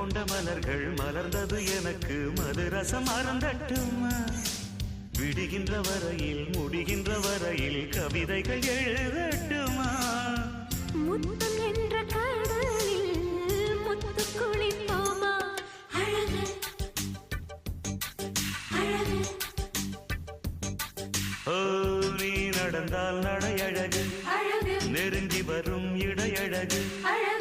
கொண்ட மலர்கள் மலர்ந்தது எனக்கு மது ரசம் அருந்தட்டுமா விடுகின்ற வரையில் முடிகின்ற வரையில் கவிதைகள் எழுதட்டுமா முத்தம் என்ற கடலில் முத்து குளிப்போமா அழகு அழகு ஓ நீ நடந்தால் நடையழகு அழகு நெருங்கி வரும் இடையழகு அழகு